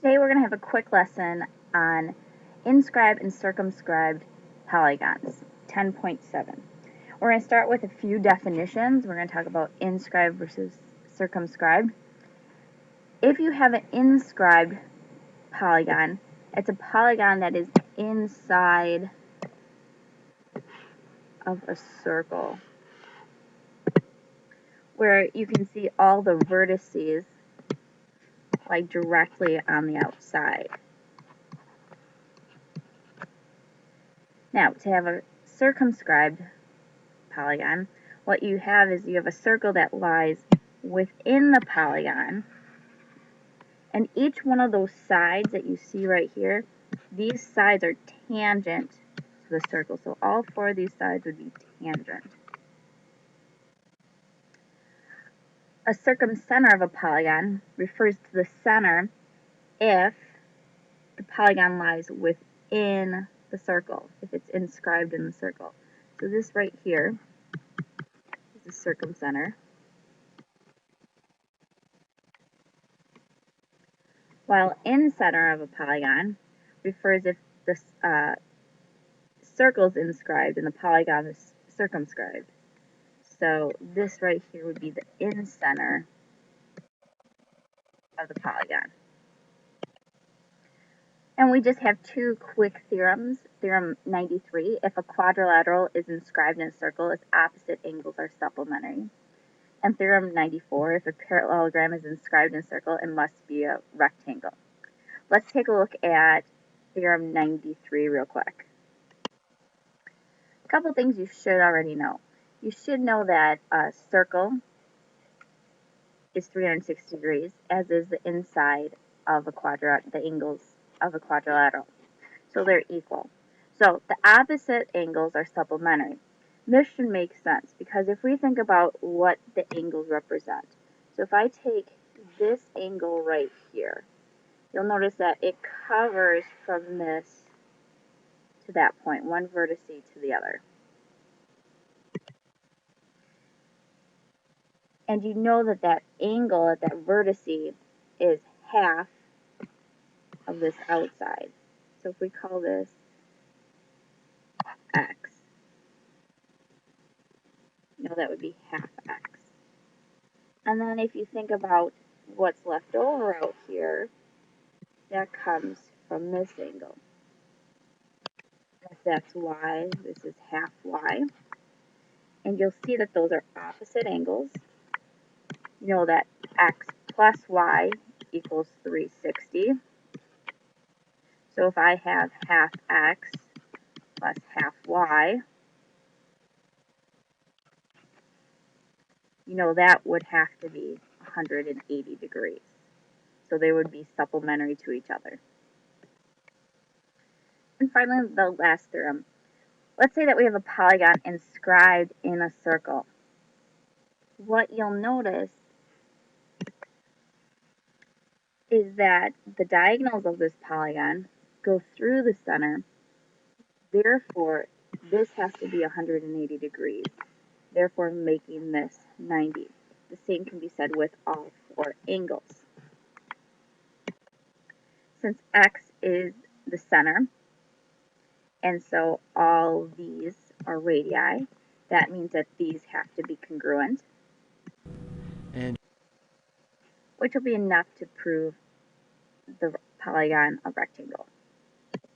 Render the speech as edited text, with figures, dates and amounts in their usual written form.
Today we're going to have a quick lesson on inscribed and circumscribed polygons, 10.7. We're going to start with a few definitions. We're going to talk about inscribed versus circumscribed. If you have an inscribed polygon, it's a polygon that is inside of a circle, where you can see all the vertices like directly on the outside. Now, to have a circumscribed polygon, what you have is you have a circle that lies within the polygon, and each one of those sides that you see right here, these sides are tangent to the circle, so all four of these sides would be tangent. A circumcenter of a polygon refers to the center if the polygon lies within the circle, if it's inscribed in the circle. So this right here is the circumcenter, while in center of a polygon refers if the circle is inscribed and the polygon is circumscribed. So this right here would be the in center of the polygon. And we just have two quick theorems. Theorem 93, if a quadrilateral is inscribed in a circle, its opposite angles are supplementary. And theorem 94, if a parallelogram is inscribed in a circle, it must be a rectangle. Let's take a look at theorem 93 real quick. A couple things you should already know. You should know that a circle is 360 degrees, as is the inside of a quadrilateral, the angles of a quadrilateral. So they're equal. So the opposite angles are supplementary. This should make sense because if we think about what the angles represent. So if I take this angle right here, you'll notice that it covers from this to that point, one vertex to the other. And you know that that angle at that vertex is half of this outside. So if we call this x, you know that would be half x. And then if you think about what's left over out here, that comes from this angle. If that's y, this is half y. And you'll see that those are opposite angles. You know that x plus y equals 360. So if I have half x plus half y, you know that would have to be 180 degrees. So they would be supplementary to each other. And finally, the last theorem. Let's say that we have a polygon inscribed in a circle. What you'll notice is that the diagonals of this polygon go through the center. Therefore, this has to be 180 degrees, therefore making this 90. The same can be said with all four angles. Since x is the center, and so all these are radii, that means that these have to be congruent, which will be enough to prove the polygon a rectangle.